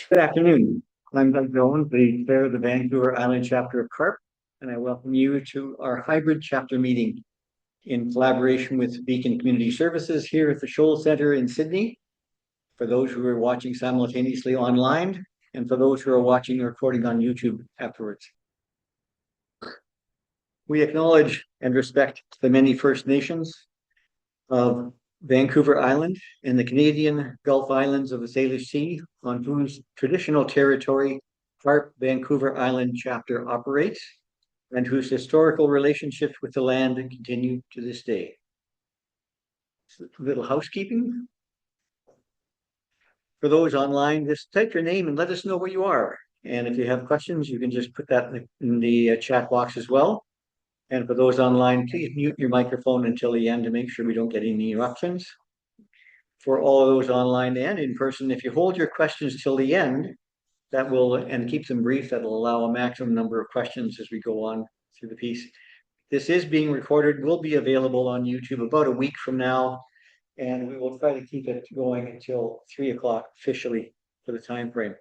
Good afternoon. I'm Doug Jones, the chair of the Vancouver Island chapter of CARP, and I welcome you to our hybrid chapter meeting in collaboration with Beacon Community Services here at the Shoal Centre in Sydney. For those who are watching simultaneously online, and for those who are watching the recording on YouTube afterwards. We acknowledge and respect the many First Nations of Vancouver Island and the Canadian Gulf Islands of the Salish Sea, on whose traditional territory CARP Vancouver Island chapter operates, and whose historical relationships with the land continue to this day. So, a little housekeeping. For those online, just type your name and let us know where you are. And if you have questions, you can just put that in the chat box as well. And for those online, please mute your microphone until the end to make sure we don't get any interruptions. For all of those online and in person, if you hold your questions till the end, that will, and keep them brief, that will allow a maximum number of questions as we go on through the piece. This is being recorded, will be available on YouTube about a week from now, and we will try to keep it going until 3 o'clock officially for the time frame.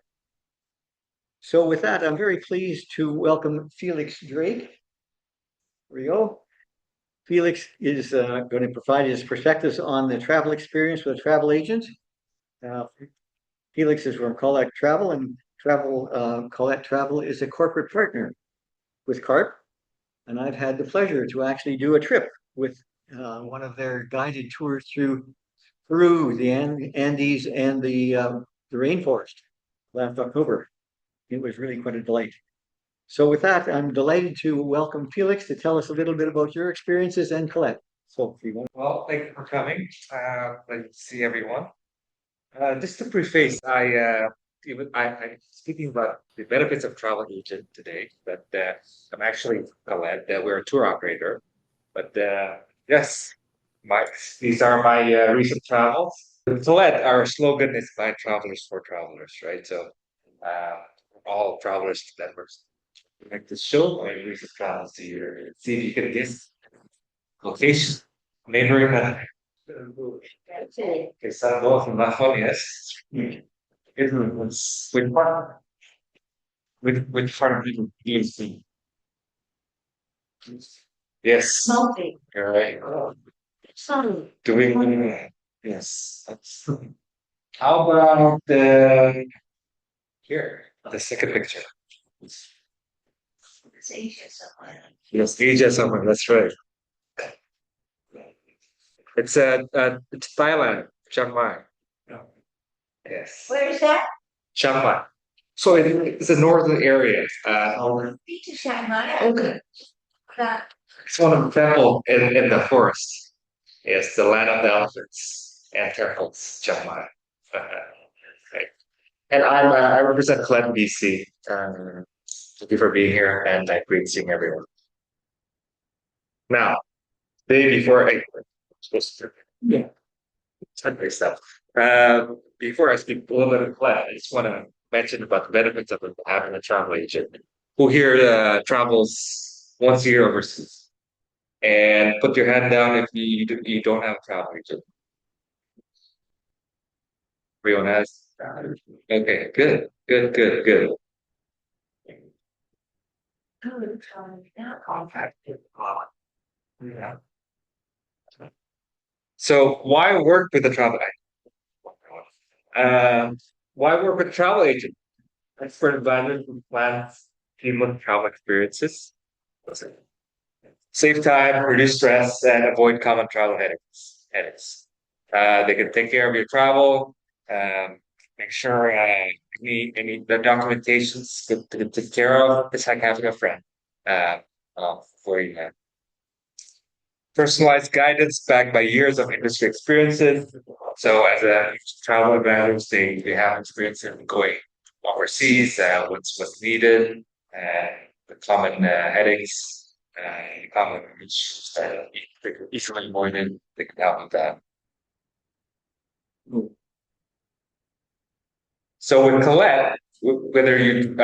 So with that, I'm very pleased to welcome Felix Drake. There we go. Felix is going to provide his perspectives on the travel experience with a travel agent. Felix is from Collect Travel, and Collect Travel is a corporate partner with CARP. And I've had the pleasure to actually do a trip with one of their guided tours through Peru, the Andes, and the rainforest last October. It was really quite a delight. So with that, I'm delighted to welcome Felix to tell us a little bit about your experiences and Colette. So if you want. Well, thank you for coming. Glad to see everyone. Just to preface, speaking about the benefits of travel agent today, but I'm actually glad that we're a tour operator. But yes, my these are my recent travels. Colette, our slogan is "By Travelers for Travelers," right? So, uh, all travelers that were like to show my recent travels to you. See if you can guess location, neighboring country. Que salvo from Bajones. It was with part of the DMC. Yes. Something. All right. Some. Doing yes. How about the here? The second picture. It's Asia somewhere. Yes, Asia somewhere. That's right. It's Thailand, Chiang Mai. Yes. Where is that? Chiang Mai. So it's a northern area. Beach to Chiang Mai. Okay. That. It's one of the temple in the forest. Yes, the land of the elephants and temples, Chiang Mai. Right. And I represent Clem, BC. Thank you for being here, and great seeing everyone. Now, day before I supposed to yeah, Sunday stuff. Before I speak a little bit of Clem, I just want to mention about the benefits of having a travel agent who here travels once a year overseas. And put your hand down if you don't have a travel agent. Everyone has. Okay, good, good, good, good. Yeah. So why work with a travel agent? Why work with a travel agent? Expert advisors who plans seamless travel experiences. Save time, reduce stress, and avoid common travel headaches. They can take care of your travel, make sure any the documentations to take care of. It's like having a friend for you. Personalized guidance backed by years of industry experiences. So as a travel advisors, they have experience in going overseas, what's needed, the common headaches, common issues that easily avoided. They can help with that. So with Colette, whether you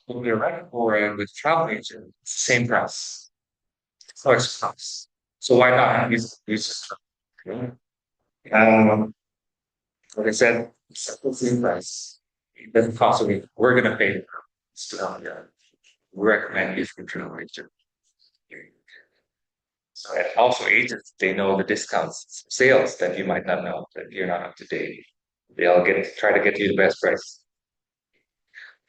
with your rent or with travel agent, it's the same price. It's no extra cost. So why not use this? Um, like I said, it's the same price. It doesn't cost me. We're gonna pay. So yeah, we recommend using travel agent. So and also agents, they know the discounts, sales that you might not know that you're not up to date. They'll try to get you the best price,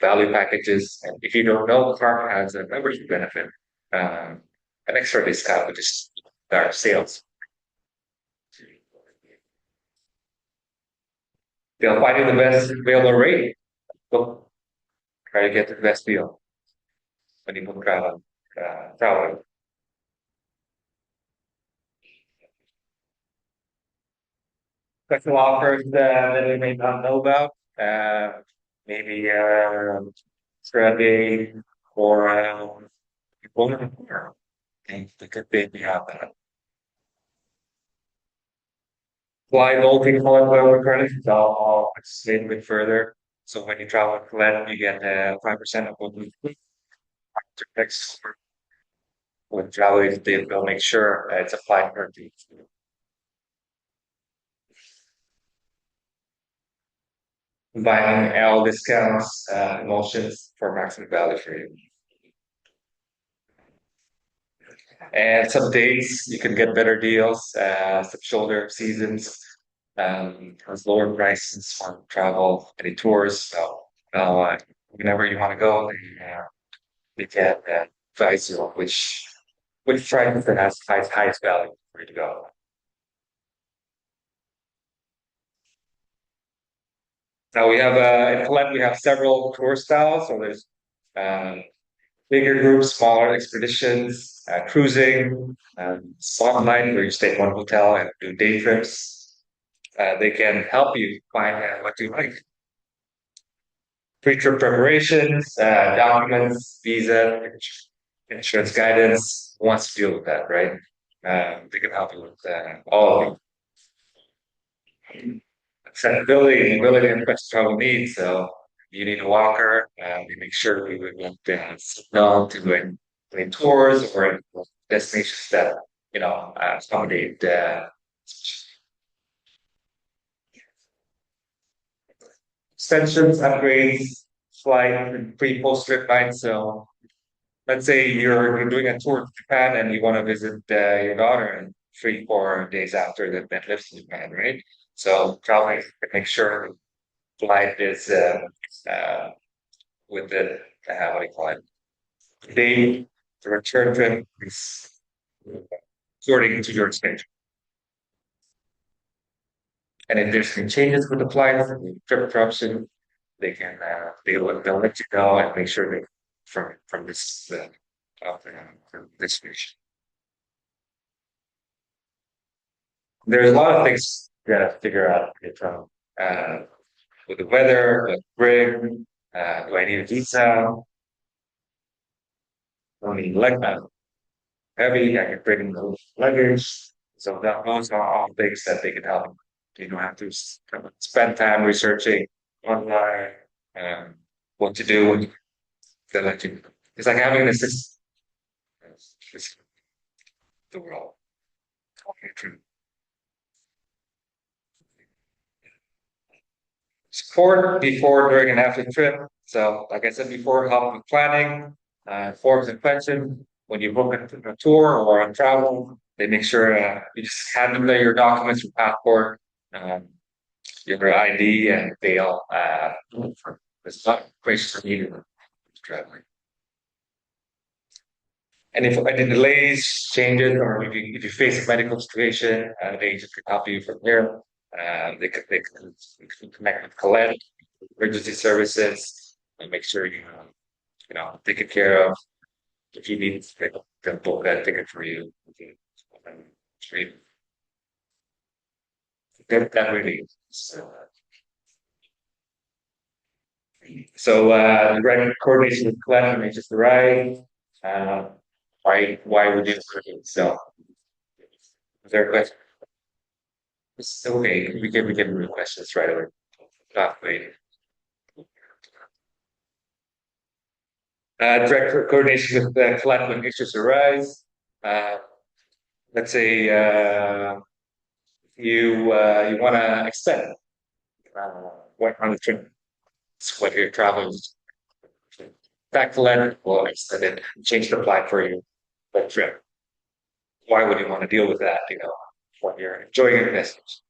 value packages, and if you don't know, CARP has a membership benefit, um, an extra discount, which is our sales. They'll find you the best available rate. Go try to get the best deal when you book travel. Special offers that we may not know about. Maybe for a day or bonus. Okay, they could maybe have that. Fly loyalty point credits. I'll explain a bit further. So when you travel with Glenn, you get 5% of what you next with travel agent, they'll make sure it's applied correctly. Combining L discounts, promotions for maximum value for you. And some days you can get better deals, some shoulder seasons, has lower prices for travel, any tours. So, whenever you want to go, they can advise you on which price that has highest value for you to go. Now we have in Colette, we have several tour styles. So there's um, bigger groups, smaller expeditions, cruising, spotlight where you stay at one hotel and do day trips. They can help you find what you like. Pre-trip preparations, documents, visa, insurance guidance. Who wants to deal with that, right? They can help you with all of the accessibility and mobility and special travel needs. So you need a walker. We make sure we would want to signal to doing tours or destinations that accommodate extensions, upgrades, flight, pre-post trip nights. So let's say you're doing a tour to Japan and you want to visit your daughter in 3, 4 days after the event lives in Japan, right? So traveling to make sure flight is uh, with the what do you call it? Day the return trip is according to your schedule. And if there's any changes with the flight, trip interruption, they'll let you know and make sure that from this from this station. There's a lot of things you gotta figure out from uh, with the weather, the bring, do I need a visa? Do I need leg heavy? I can bring the luggage. So those are all things that they can help. You don't have to spend time researching online what to do. They let you. It's like having an assistant. It's the world. Okay, true. Support before, during, and after the trip. So, like I said before, help with planning, forms and questions. When you book a tour or on travel, they make sure you just hand them your documents, your passport, um, your ID, and they'll there's not questions are needed for traveling. And if any delays, changes, or if you face a medical situation, the agent can help you from here. They can connect with Colette, emergency services, and make sure taken care of. If you need, they'll book that ticket for you. Um, straight- that really. So direct coordination with Colette makes just the right. Uh, why would you? So, is there a question? It's okay. We can read questions right away. Not wait. Direct coordination with Colette when issues arise. Uh, let's say you want to extend uh, on the trip. when you're traveling back to Leonard, well, extend it, change the plan for you. But trip. Why would you want to deal with that, when you're enjoying your business?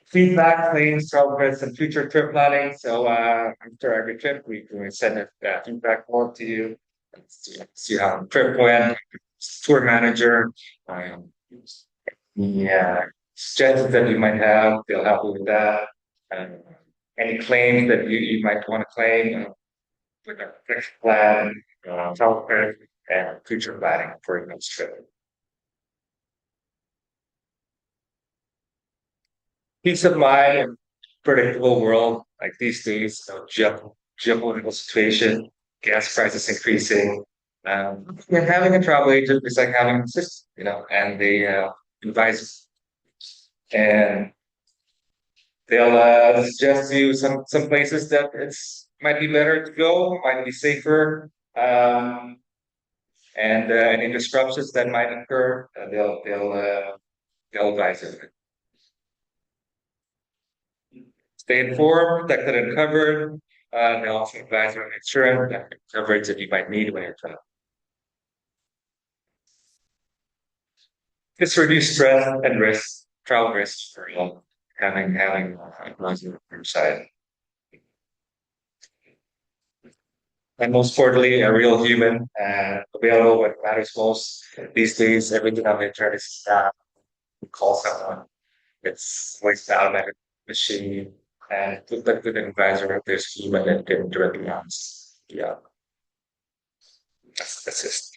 Feedback, claims, progress, and future trip planning. So after every trip, we send a feedback form to you. See how the trip went. Tour manager, um, yeah, suggestions that you might have, they'll help you with that. Um, any claims that you might want to claim with a next plan, travel credit, and future planning for your next trip. Peace of mind and predictable world like these days, geopolitical situation, gas prices increasing. Having a travel agent is like having an assistant, and they advise and they'll suggest you some places that it's might be better to go, might be safer, and any disruptions that might occur, they'll advise you. Stay informed, protected and covered. They also advise you on insurance coverage that you might need when you're traveling. Just reduce stress and risk, travel risks for having advisor on your side. And most importantly, a real human available when it matters most. These days, everything on the internet is call someone. It's like the automatic machine. And with an advisor, there's human that can directly answer. Yeah, that's it.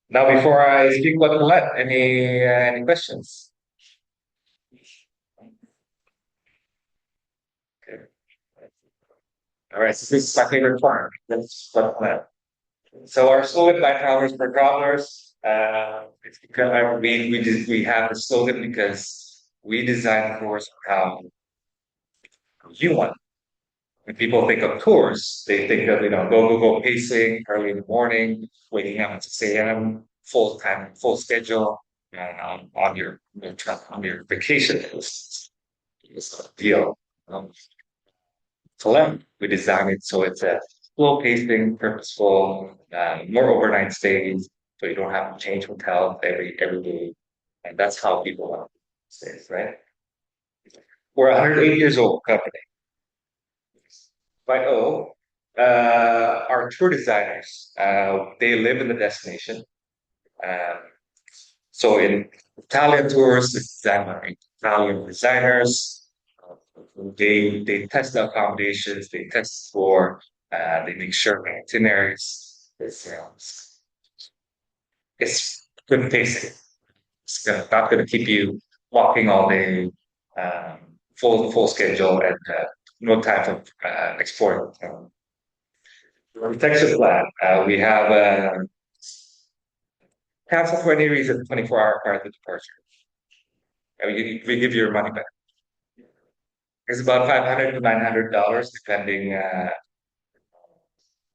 Now, before I speak what to let, any questions? Okay. All right, so this is my favorite part. That's what let. So our slogan $9 per travelers. It's because we have the slogan because we design tours how you want. When people think of tours, they think of go pacing early in the morning, waking up at 6 a.m., full time, full schedule, and on your vacation. It's a deal. Um, for them, we design it so it's a slow pacing, purposeful, more overnight stays, so you don't have to change hotels every day, and that's how people want to stay, right? We're 108 years old company. By our tour designers, they live in the destination. Um, so in Italian tours, it's designed by Italian designers. They test the accommodations, they test for, they make sure the itineraries it's good pacing. Not going to keep you walking all day, um, full schedule, and no time for exploring. Protection plan. We have cancel for any reason 24-hour prior to departure. We give you your money back. It's about $500 to $900 depending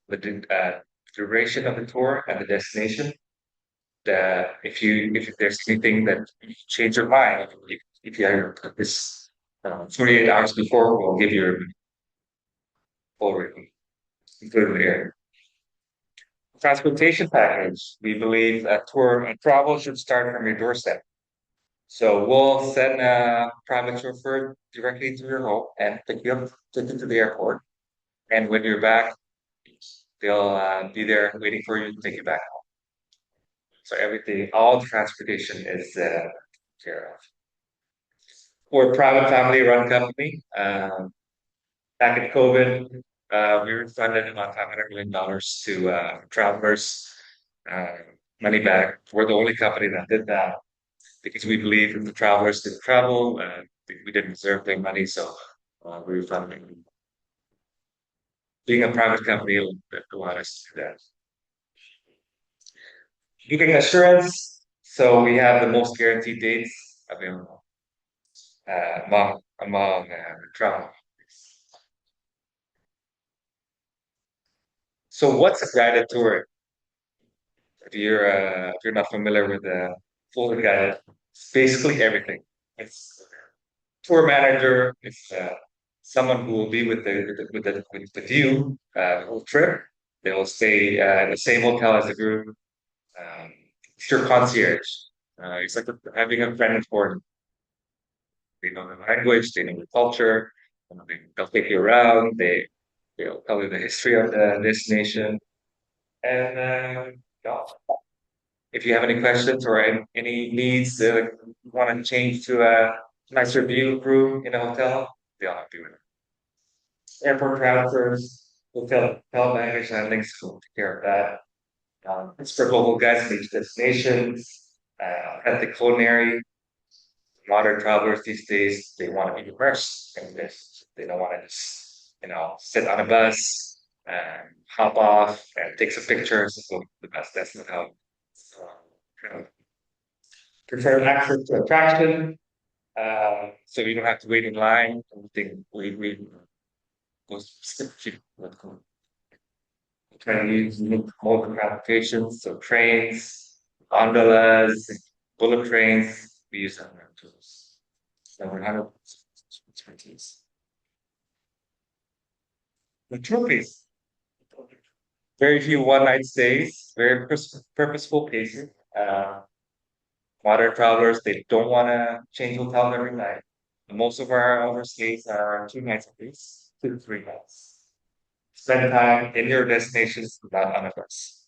the duration of the tour and the destination. If there's anything that you change your mind, if you have this 48 hours before, we'll give you your full refund, including the air. Transportation package. We believe a tour and travel should start from your doorstep. So we'll send a private chauffeur directly to your home and pick you up, take you to the airport. And when you're back, they'll be there waiting for you to take you back home. So everything, all the transportation is taken care of. We're a private family-run company. Back in COVID, we refunded about $500 million to travelers, uh, money back. We're the only company that did that because we believe if the travelers didn't travel, we didn't deserve their money, so we refunded them. Being a private company allowed us to do that. Giving assurance, so we have the most guaranteed dates available among travel. So what's a guided tour? If you're not familiar with the full guided, It's basically everything. It's tour manager. It's someone who will be with you the whole trip. They will stay in the same hotel as the group. It's your concierge. It's like having a friend for they know the language, they know the culture, they'll take you around, they'll tell you the history of the destination. And yeah, if you have any questions or any needs, you want to change to a nicer view room in a hotel, they'll help you with it. Airport transfers, hotel baggage handling, so we'll take care of that. It's for local guests in each destinations, authentic culinary, modern travelers these days, they want to be immersed in this. They don't want to just, sit on a bus and hop off and take some pictures. So the best that's not how. So, kind of prefer access to attraction, so you don't have to wait in line. Everything we go try to use unique mode of transportation, so trains, gondolas, bullet trains. We use that tools. So we have expertise. The trophies. Very few one night stays, very purposeful pacing. Modern travelers, they don't want to change hotels every night. Most of our stays are 2 nights at least, 2 to 3 nights. Spend time in your destinations, not on a bus.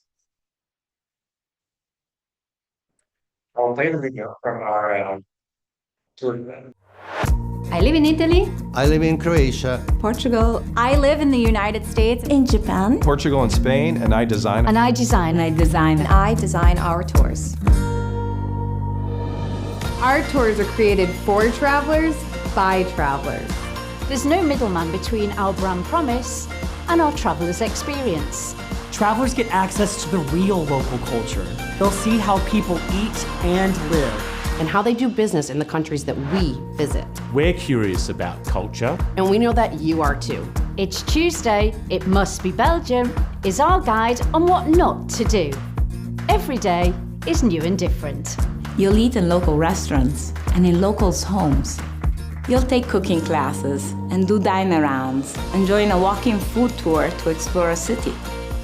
I'll play the video from our tour. I live in Italy, I live in Croatia. Portugal. I live in the United States, in Japan. Portugal and Spain, and I design. And I design our tours. Our tours are created for travelers, by travelers. There's no middleman between our brand promise and our travelers' experience. Travelers get access to the real local culture. They'll see how people eat and live. And how they do business in the countries that we visit. We're curious about culture. And we know that you are too. It's Tuesday, It Must Be Belgium is our guide on what not to do. Every day is new and different. You'll eat in local restaurants and in locals' homes. You'll take cooking classes and do dine-arounds and join a walking food tour to explore a city.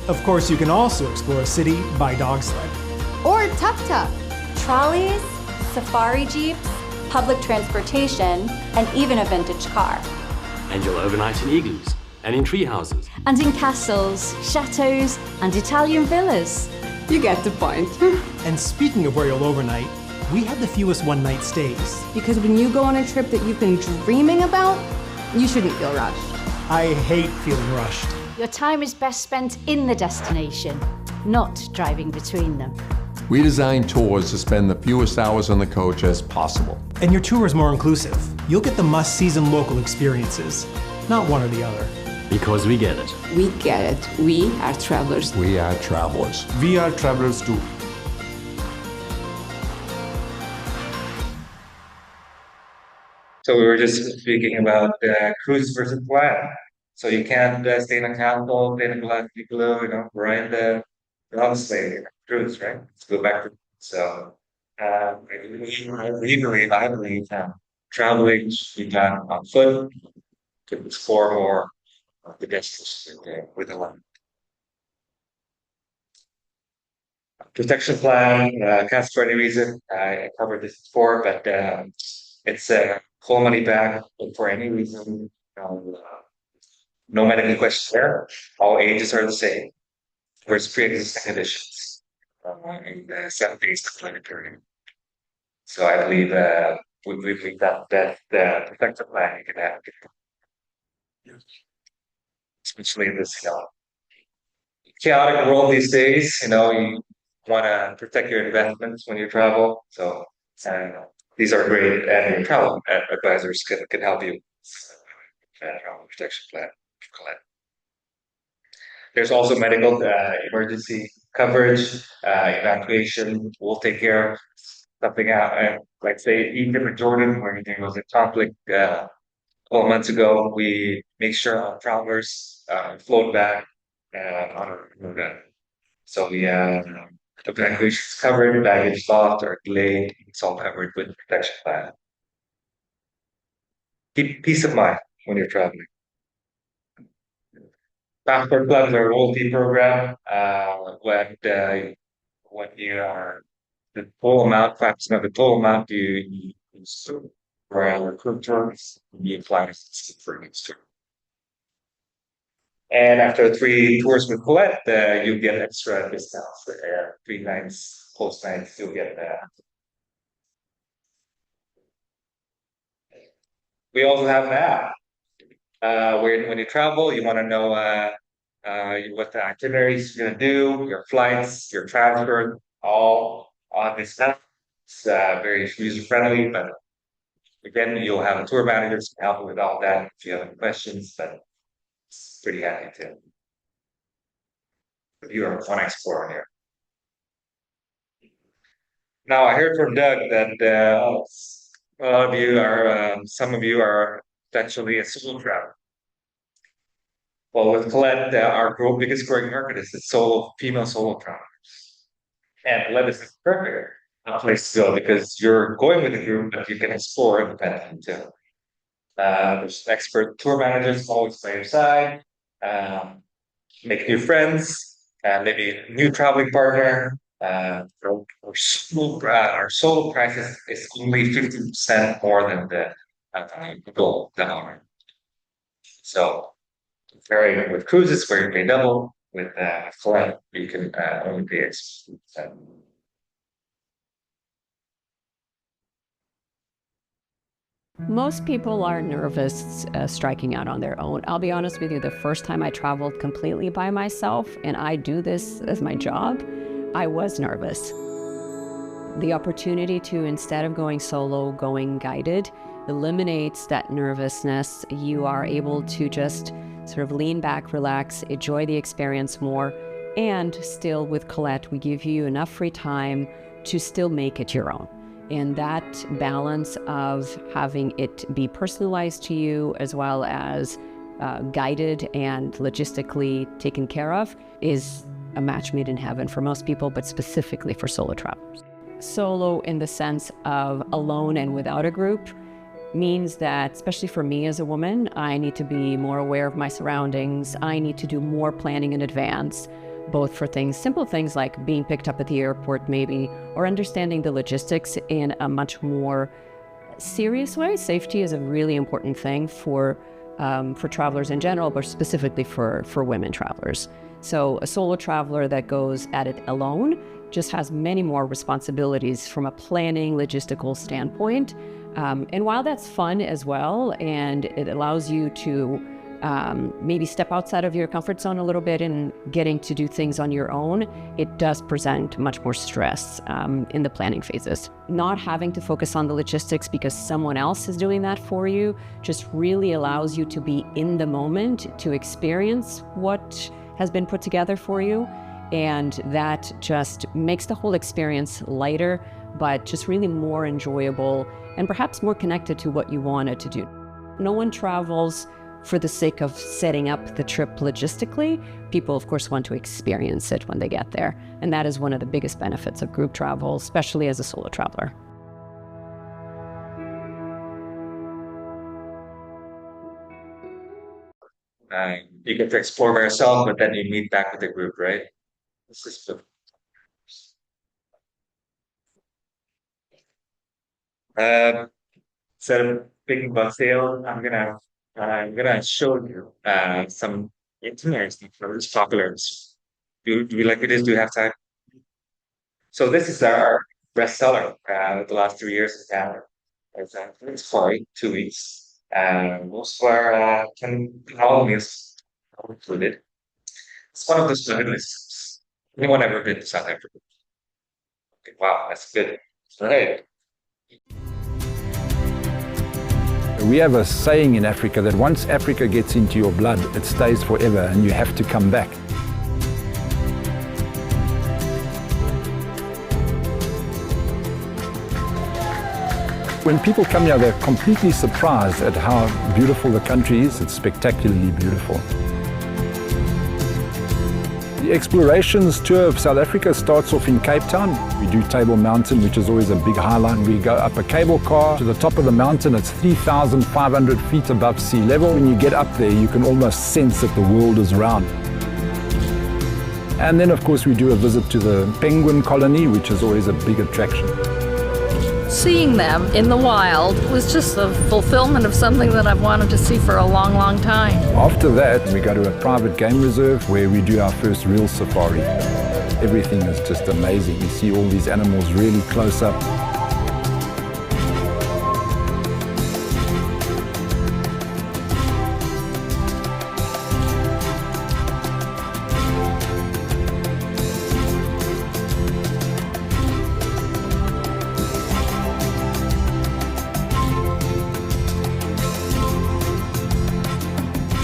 Of course, you can also explore a city by dog sled. Or tuk-tuk, trolleys, safari jeeps, public transportation, and even a vintage car. And you'll overnight in igloos and in tree houses. And in castles, chateaux, and Italian villas. You get the point. And speaking of where you'll overnight, we have the fewest one-night stays. Because when you go on a trip that you've been dreaming about, you shouldn't feel rushed. I hate feeling rushed. Your time is best spent in the destination, not driving between them. We design tours to spend the fewest hours on the coach as possible. And your tour is more inclusive. You'll get the must-sees and local experiences, not one or the other. Because we get it. We get it. We are travelers. We are travelers. We are travelers too. So we were just speaking about cruise versus plan. So you can't stay in a castle, stay in a glass igloo, ride the obviously cruise, right? Let's go back to so legally, I believe traveling should be done on foot to explore more of the destination with a land. Protection plan, can't for any reason. I covered this before, but it's full money back for any reason. No medical questions there. All ages are the same. There's pre-existing conditions. And 7 days to clinic period. So I believe we believe that protective plan you can have. Especially in this chaotic world these days, you want to protect your investments when you travel. So these are great, and your travel advisors can help you. Travel protection plan. There's also medical emergency coverage, evacuation. We'll take care of something out. Like say Egypt and Jordan, where there was a conflict 12 months ago, we make sure our travelers float back on a so we evacuation is covered, baggage lost or delayed, it's all covered with protection plan. Keep peace of mind when you're traveling. Passport plans are a loyalty program. When you are the full amount, 5% of the total amount you use for our recruit terms, you apply for next term. And after 3 tours with Colette, you get extra discounts. 3 nights, post nights, you'll get that. We also have an app. When you travel, you want to know what the itineraries you're going to do, your flights, your transfer, all on this app. It's very user friendly, but again, you'll have a tour manager to help you with all that if you have any questions. But it's pretty happy to. If you are a fun explorer here. Now I heard from Doug that some of you are potentially a solo traveler. Well, with Colette, our biggest growing market is the female solo travelers. And Colette is the perfect place to go because you're going with a group, but you can explore independently too. There's expert tour managers always by your side. Make new friends, maybe a new traveling partner. Our solo price is only 50% more than the goal dollar. So, comparing with cruises where you pay double, with flight you can only pay 50%. Most people are nervous striking out on their own. I'll be honest with you, the first time I traveled completely by myself, and I do this as my job, I was nervous. The opportunity to, instead of going solo, going guided, eliminates that nervousness. You are able to just sort of lean back, relax, enjoy the experience more, and still with Colette, we give you enough free time to still make it your own. And that balance of having it be personalized to you as well as guided and logistically taken care of is a match made in heaven for most people, but specifically for solo travelers. Solo in the sense of alone and without a group means that, especially for me as a woman, I need to be more aware of my surroundings. I need to do more planning in advance, both for simple things like being picked up at the airport maybe, or understanding the logistics in a much more serious way. Safety is a really important thing for travelers in general, but specifically for women travelers. So a solo traveler that goes at it alone just has many more responsibilities from a planning, logistical standpoint. And while that's fun as well, and it allows you to maybe step outside of your comfort zone a little bit and getting to do things on your own, it does present much more stress in the planning phases. Not having to focus on the logistics because someone else is doing that for you just really allows you to be in the moment, to experience what has been put together for you. And that just makes the whole experience lighter, but just really more enjoyable and perhaps more connected to what you wanted to do. No one travels for the sake of setting up the trip logistically. People, of course, want to experience it when they get there. And that is one of the biggest benefits of group travel, especially as a solo traveler. You get to explore by yourself, but then you meet back with the group, right? This is instead of thinking about sales, I'm gonna show you some itineraries that are popular. Do we like this? Do you have time? So this is our bestseller the last 3 years in Canada. It's for 2 weeks. Most of our all meals are included. It's one of those bucket lists. Anyone ever been to South Africa? Okay, wow, that's good. All right. We have a saying in Africa that once Africa gets into your blood, it stays forever and you have to come back. When people come here, they're completely surprised at how beautiful the country is. It's spectacularly beautiful. The explorations tour of South Africa starts off in Cape Town. We do Table Mountain, which is always a big highlight. We go up a cable car to the top of the mountain. It's 3,500 feet above sea level. When you get up there, you can almost sense that the world is round. And then, of course, we do a visit to the penguin colony, which is always a big attraction. Seeing them in the wild was just the fulfillment of something that I've wanted to see for a long, long time. After that, we go to a private game reserve where we do our first real safari. Everything is just amazing. You see all these animals really close up.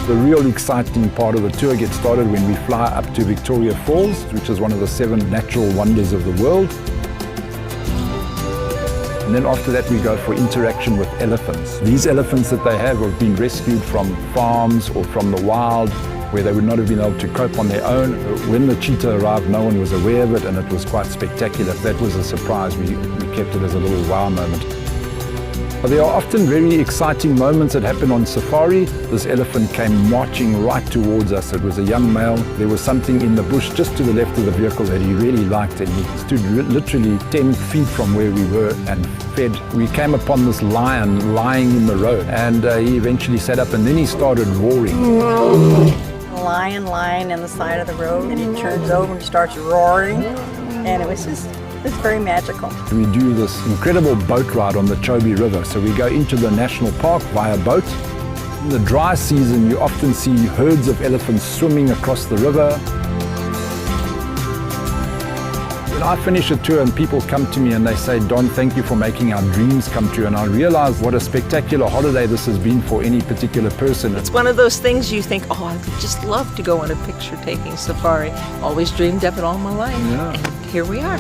The real exciting part of the tour gets started when we fly up to Victoria Falls, which is one of the 7 natural wonders of the world. And then after that we go for interaction with elephants. These elephants that they have been rescued from farms or from the wild where they would not have been able to cope on their own. When the cheetah arrived, no one was aware of it, and it was quite spectacular. That was a surprise. We kept it as a little wow moment. There are often very exciting moments that happen on safari. This elephant came marching right towards us. It was a young male. There was something in the bush just to the left of the vehicle that he really liked, and he stood literally 10 feet from where we were and fed. We came upon this lion lying in the road, and he eventually sat up, and then he started roaring. A lion lying on the side of the road, and he turns over and starts roaring, and it was very magical. We do this incredible boat ride on the Chobe River. So we go into the national park via boat. In the dry season, you often see herds of elephants swimming across the river. When I finish a tour and people come to me and they say, "Don, thank you for making our dreams come true," and I realize what a spectacular holiday this has been for any particular person. It's one of those things you think, oh, I would just love to go on a picture-taking safari. Always dreamed of it all my life. Yeah. And here we are.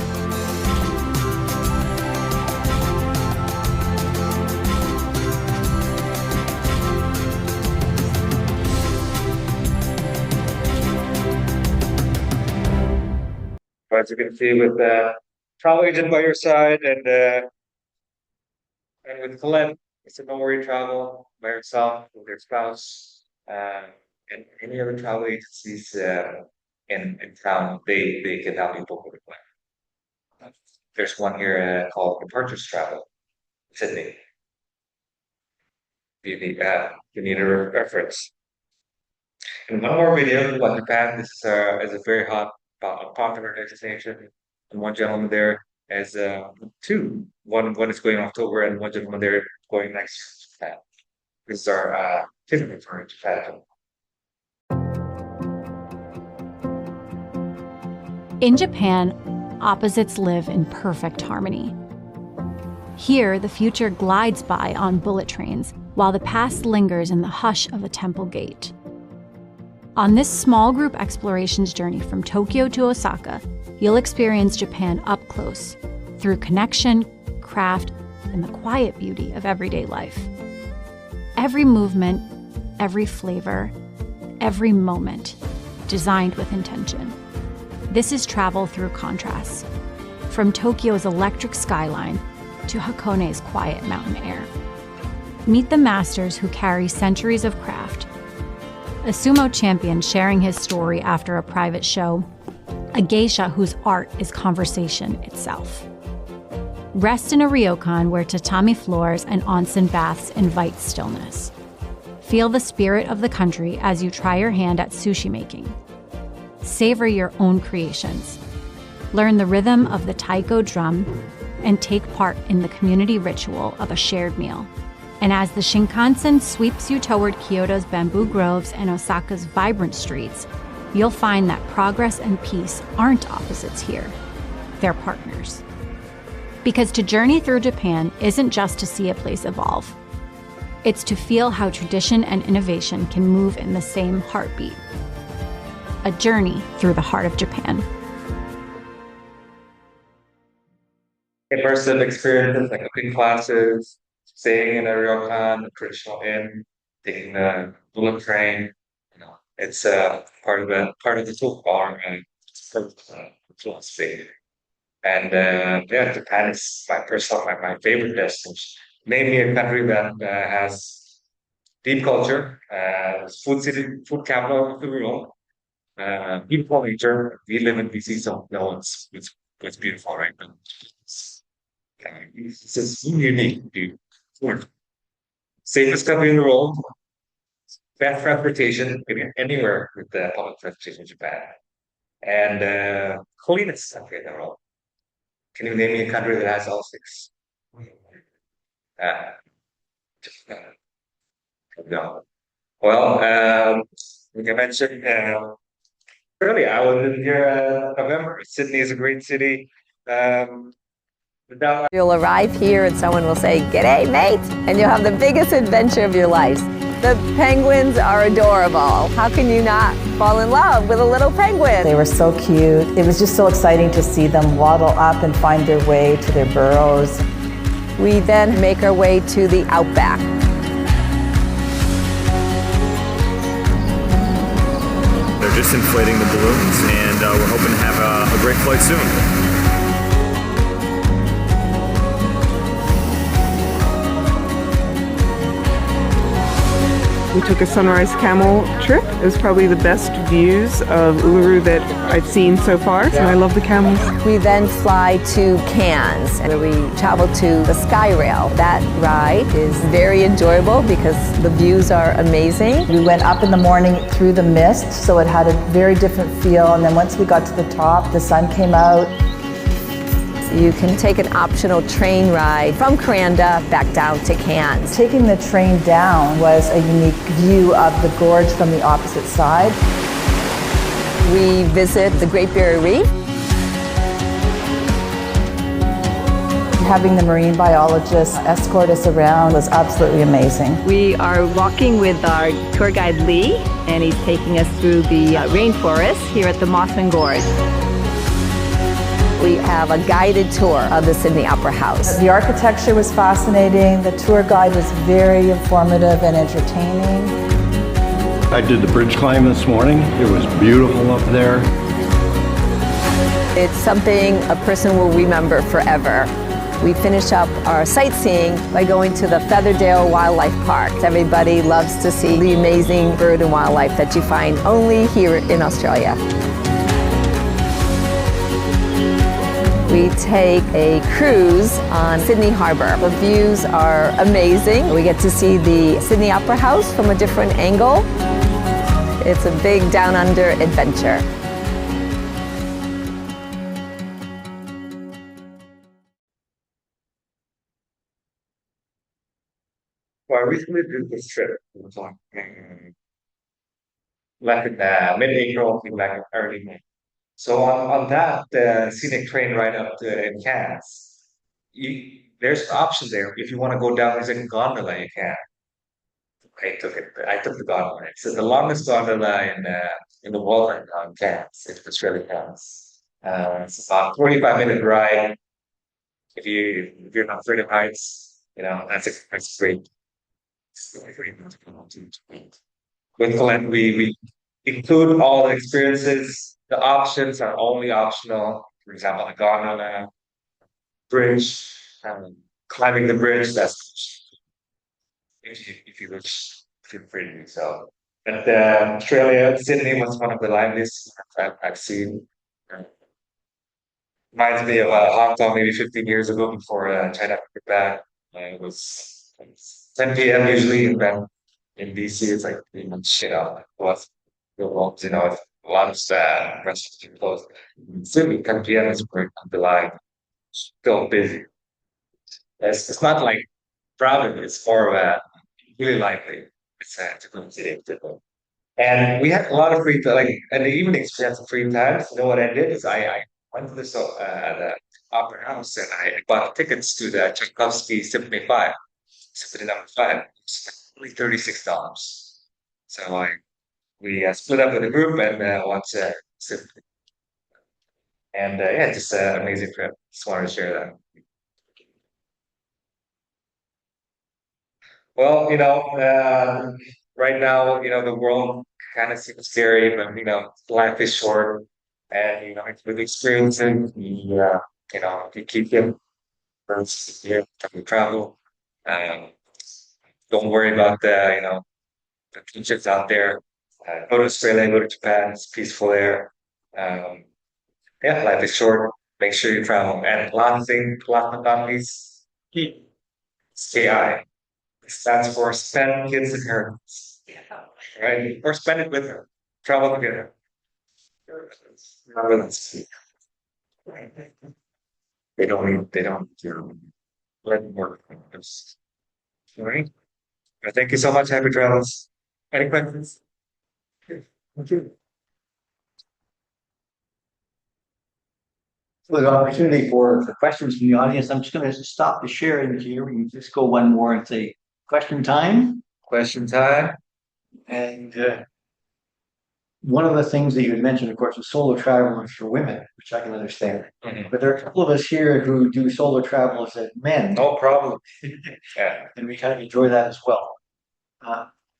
As you can see, with the travel agent by your side, and with Colette, it's a no-worry travel by yourself with your spouse, and any other travel agencies in town, they can help you book with a plan. There's one here called Departures Travel, Sydney. You need a reference. And one more video about Japan. This is a very popular destination, and one gentleman there has 2. One is going in October, and one gentleman there going next Japan. This is our itinerary for Japan. In Japan, opposites live in perfect harmony. Here, the future glides by on bullet trains, while the past lingers in the hush of a temple gate. On this small group explorations journey from Tokyo to Osaka, you'll experience Japan up close, through connection, craft, and the quiet beauty of everyday life. Every movement, every flavor, every moment, designed with intention. This is travel through contrasts, from Tokyo's electric skyline to Hakone's quiet mountain air. Meet the masters who carry centuries of craft. A sumo champion sharing his story after a private show, a geisha whose art is conversation itself. Rest in a ryokan where tatami floors and onsen baths invite stillness. Feel the spirit of the country as you try your hand at sushi making. Savor your own creations. Learn the rhythm of the taiko drum and take part in the community ritual of a shared meal. And as the Shinkansen sweeps you toward Kyoto's bamboo groves and Osaka's vibrant streets, you'll find that progress and peace aren't opposites here. They're partners. Because to journey through Japan isn't just to see a place evolve. It's to feel how tradition and innovation can move in the same heartbeat. A journey through the heart of Japan. Immersive experiences like cooking classes, staying in a ryokan, a traditional inn, taking the bullet train. It's part of the toolbar philosophy. And yeah, Japan is my favorite destination. Name me a country that has deep culture, food capital of the world, beautiful nature. We live in BC, so no, it's beautiful, right? But it's just unique. Food. Safest country in the world, best transportation anywhere with the public transportation in Japan, and cleanest country in the world. Can you name me a country that has all six? Uh, no. Well, like I mentioned earlier, I was in here November. Sydney is a great city. You'll arrive here and someone will say, "G'day, mate," and you'll have the biggest adventure of your life. The penguins are adorable. How can you not fall in love with a little penguin? They were so cute. It was just so exciting to see them waddle up and find their way to their burrows. We then make our way to the outback. They're just inflating the balloons, and we're hoping to have a great flight soon. We took a sunrise camel trip. It was probably the best views of Uluru that I've seen so far, and I love the camels. We then fly to Cairns, where we travel to the Sky Rail. That ride is very enjoyable because the views are amazing. We went up in the morning through the mist, so it had a very different feel, and then once we got to the top, the sun came out. You can take an optional train ride from Kuranda back down to Cairns. Taking the train down was a unique view of the gorge from the opposite side. We visit the Great Barrier Reef. Having the marine biologist escort us around was absolutely amazing. We are walking with our tour guide Lee, and he's taking us through the rainforest here at the Mossman Gorge. We have a guided tour of the Sydney Opera House. The architecture was fascinating. The tour guide was very informative and entertaining. I did the bridge climb this morning. It was beautiful up there. It's something a person will remember forever. We finish up our sightseeing by going to the Featherdale Wildlife Park. Everybody loves to see the amazing bird and wildlife that you find only here in Australia. We take a cruise on Sydney Harbour. The views are amazing. We get to see the Sydney Opera House from a different angle. It's a big down under adventure. Well, I recently did this trip. It was like in mid-April, like early May. So on that scenic train ride up to Cairns, there's an option there. If you want to go down, there's a gondola you can. I took it. I took the gondola. It's the longest gondola in the world right now in Cairns. It's Australia, Cairns. It's about 45-minute ride. If you're not afraid of heights, that's great. With Glenn, we include all the experiences. The options are only optional. For example, the gondola, bridge, climbing the bridge. That's if you wish, feel free to do so. But Australia, Sydney was one of the liveliest I've seen. Reminds me of Hong Kong maybe 15 years ago before China took it back. It was 10 p.m. usually, and then in BC it's like pretty much was a lot of restaurants are closed. Sydney, 10 p.m. is where the line still busy. It's not like crowded. It's more really lively. It's a good city. And we had a lot of free time. Like in the evenings, we had some free time. So you know what I did is I went to the opera house and I bought tickets to the Tchaikovsky Symphony 5, Symphony number 5. It's only $36. So we split up with a group and watched Symphony. And yeah, just an amazing trip. Just wanted to share that. Well, right now, the world kind of seems scary, but life is short. And with experiencing, you keep him first year to travel. Um, don't worry about the teachers out there. Go to Australia, go to Japan. It's peaceful there. Um, yeah, life is short. Make sure you travel. And last but not least, CI. It stands for Spend Kids Inheritance. Right? Or spend it with her. Travel together. Travel. They don't learn more. All right. Thank you so much. Happy travels. Any questions? Thank you. So there's an opportunity for questions from the audience. I'm just going to stop the sharing here. We can just go one more and say question time. Question time. And one of the things that you had mentioned, of course, was solo travelers for women, which I can understand. But there are a couple of us here who do solo travel as men. No problem. Yeah. And we kind of enjoy that as well.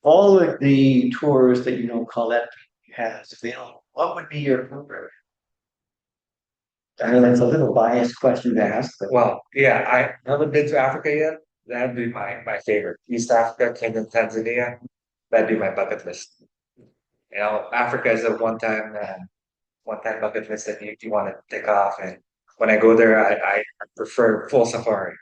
All of the tours that Colette has available, what would be your favorite? I know that's a little biased question to ask, but Well, yeah, I haven't been to Africa yet. That'd be my favorite. East Africa, Kenya, Tanzania. That'd be my bucket list. Africa is a one time bucket list that you want to tick off. And when I go there, I prefer full safari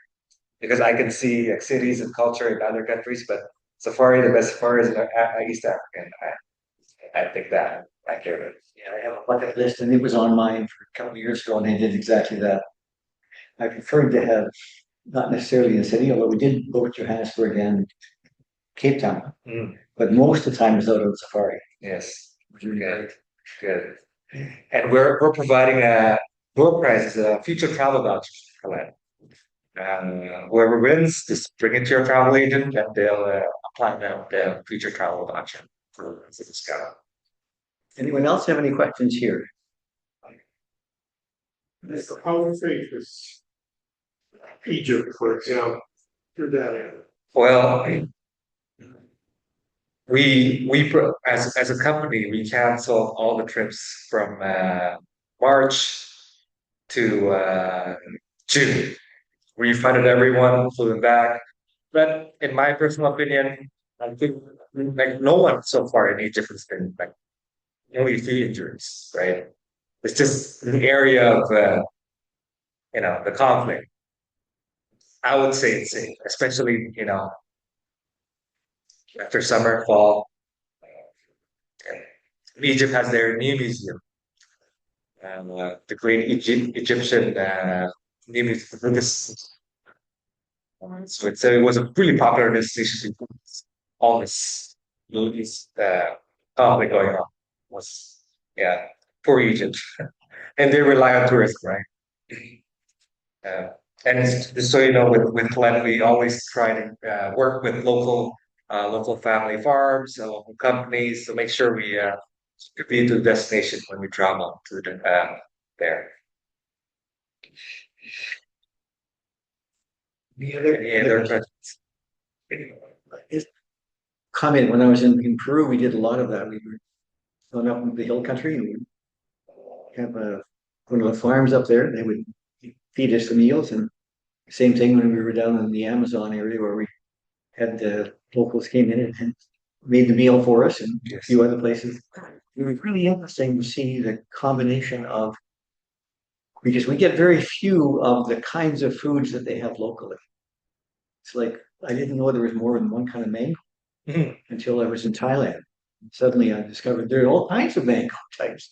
because I can see like, cities and culture in other countries, but safari, the best safari is in East Africa. And I think that my favorite. yeah, I have a bucket list, and it was on mine for a couple of years ago, and I did exactly that. I preferred to have not necessarily in the city, although we did go to Johannesburg and Cape Town, but most of the time was out on safari. Yes. Which is really Good. And we're providing door prizes, future travel vouchers for that. Whoever wins, just bring it to your travel agent, and they'll apply the future travel voucher for the discount. Anyone else have any questions here? How famous Egypt, for example, your dad? Well, as a company, we canceled all the trips from March to June. We refunded everyone, flew them back. But in my personal opinion, I think like no one so far in Egypt has been like only 3 injuries, right? It's just the area of the conflict. I would say it's safe, especially after summer, fall. Egypt has their new museum, the Great Egyptian New Museum. So it was a really popular destination before all this conflict going on. Was yeah for Egypt, and they rely on tourism, right? Uh, and just so you know, with Glen, we always try to work with local family farms, local companies, to make sure we be to the destination when we travel to there. Any other questions? Comment, when I was in Peru, we did a lot of that. We were going up in the hill country, and we have one of the farms up there. They would feed us the meals, and same thing when we were down in the Amazon area where we had the locals came in and made the meal for us, and a few other places. It was really interesting to see the combination of, because we get very few of the kinds of foods that they have locally. It's like I didn't know there was more than one kind of mango until I was in Thailand. Suddenly I discovered there are all kinds of mango types.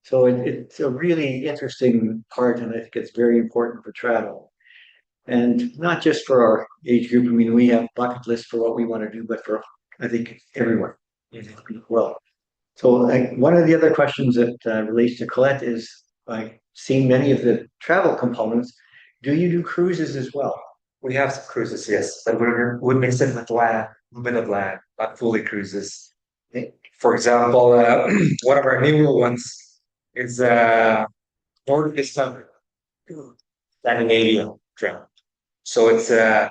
So it's a really interesting part, and I think it's very important for travel. And not just for our age group. I mean, we have bucket lists for what we want to do, but for, I think, everyone. Well, so one of the other questions that relates to Colette is, I've seen many of the travel components. Do you do cruises as well? We have some cruises, yes, but we mix it with land, a bit of land, not fully cruises. For example, one of our newer ones is North Country, Scandinavia trip. So it's 8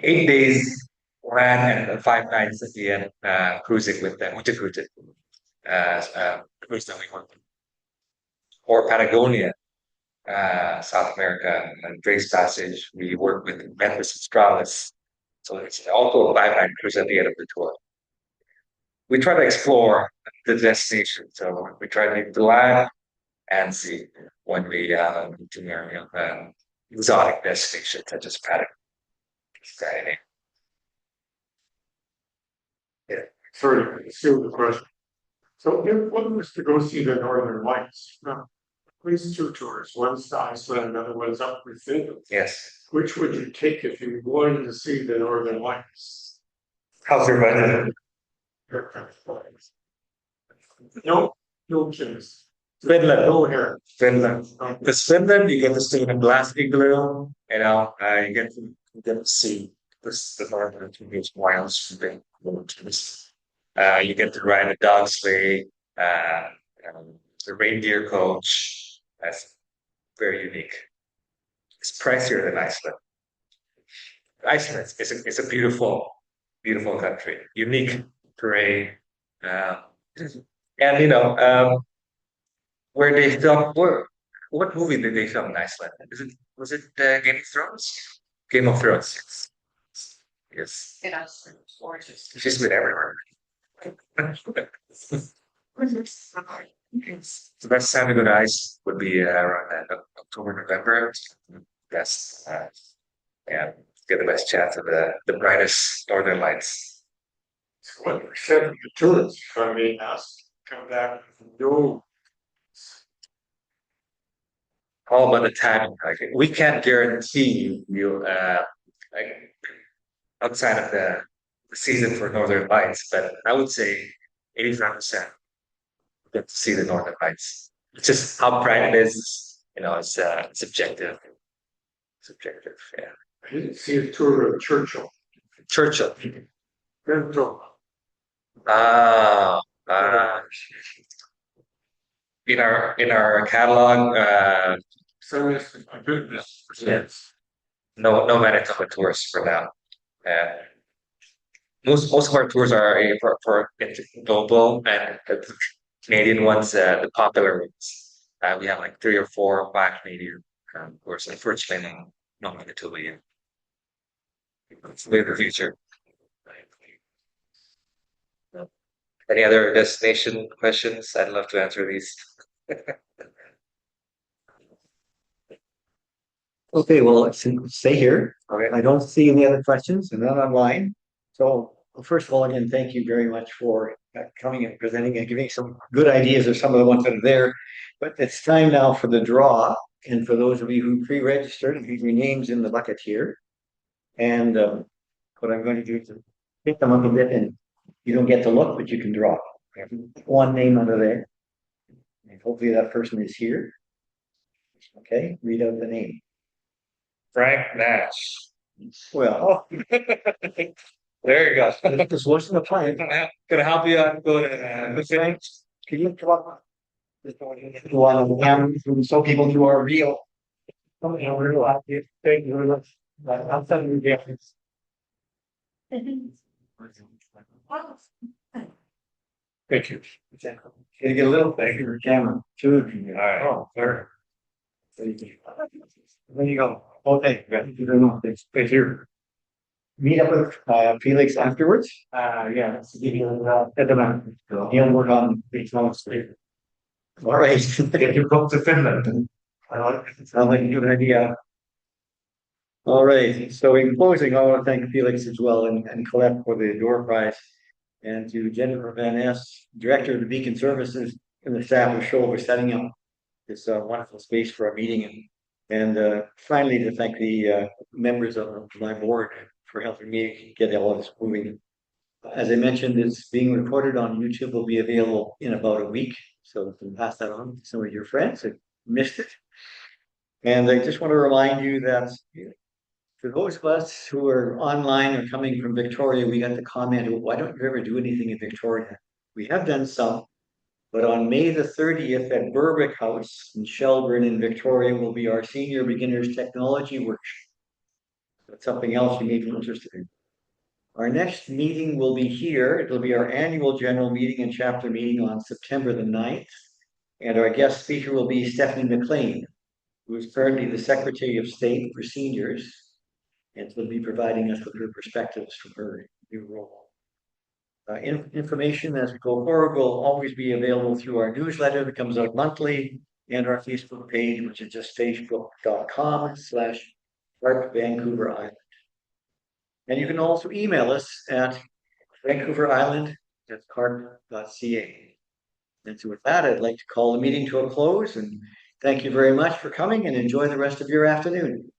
days land and 5 nights at the end cruising with them, which is cruise that we want. or Patagonia, South America, and Drake's Passage. We work with Memphis Australis. So it's also a 5 night cruise at the end of the tour. We try to explore the destination. So we try to make the land and sea when we to exotic destinations such as Patagonia. Yeah. Sorry, still the question. So if one was to go see the Northern Lights, now, please 2 tours. One's to Iceland, another one's up with Finland. Yes. Which would you take if you wanted to see the Northern Lights? How's your budget? No chance. Finland. No hair. Finland. Because Finland, you get to stay in a glass igloo. You know, you get to see the northern wilds from the you get to ride a dog sleigh, the reindeer coach. That's very unique. It's pricier than Iceland. Iceland is a beautiful, beautiful country. Unique terrain, and where they film. What movie did they film in Iceland? Was it Game of Thrones? Game of Thrones. Yes. She's been everywhere. The best time to go to ice would be around October, November. Best, yeah, get the best chance of the brightest northern lights. What percent of the tourists, if I may ask, come back with no? All about the timing. Like we can't guarantee you like outside of the season for northern lights, but I would say 85% get to see the northern lights. It's just how bright it is. It's subjective. Subjective, yeah. I didn't see a tour of Churchill. Churchill. Benton. In our catalog, yes. No Manitoba tours for now. Most of our tours are for global, and the Canadian ones, the popular ones. We have like 3 or 4 or 5 Canadian tours. Unfortunately, no Manitoba yet. It's way the future. Any other destination questions? I'd love to answer these. Okay, well, stay here. Okay. I don't see any other questions, and not online. So, first of all, again, thank you very much for coming and presenting and giving some good ideas of some of the ones that are there. But it's time now for the draw, and for those of you who pre-registered, leave your names in the bucket here. And what I'm going to do is pick them up a bit, and you don't get to look, but you can draw. One name under there, and hopefully that person is here. Okay, read out the name. Frank Nash. Well, there you go. This wasn't a plan. Gonna help you out. Go to Frank, can you come up? One of them, so people who are real. Thank you very much. I'll send you gifts. Thank you. Can you get a little thank you for camera? 2 of you. All right. Oh, there. There you go. Okay, thank you very much. Thank you. Meet up with Felix afterwards. Yeah, let's give you at the back. He'll work on the smallest. All right. Get you come to Finland. Sounds like a good idea. All right. So in closing, I want to thank Felix as well and Colette for the door prize, and to Jennifer Van Ness, Director of the Beacon Services, and the staff of Show for setting up this wonderful space for our meeting, and finally to thank the members of my board for helping me get all of this moving. As I mentioned, it's being recorded on YouTube. Will be available in about a week, so you can pass that on to some of your friends who missed it. And I just want to remind you that for those of us who are online or coming from Victoria, we got the comment, why don't you ever do anything in Victoria? We have done some, but on May the 30th at Berwick House in Shelburne in Victoria will be our Senior Beginners Technology Workshop. That's something else you may be interested in. Our next meeting will be here. It'll be our annual general meeting and chapter meeting on September the 9th. And our guest speaker will be Stephanie McLean, who is currently the Secretary of State for Seniors, and will be providing us with her perspectives from her new role. Information as we go forward will always be available through our newsletter that comes out monthly and our Facebook page, which is just facebook.com/CARP Vancouver Island. And you can also email us at vancouverisland@carp.ca. And so with that, I'd like to call the meeting to a close and thank you very much for coming and enjoy the rest of your afternoon.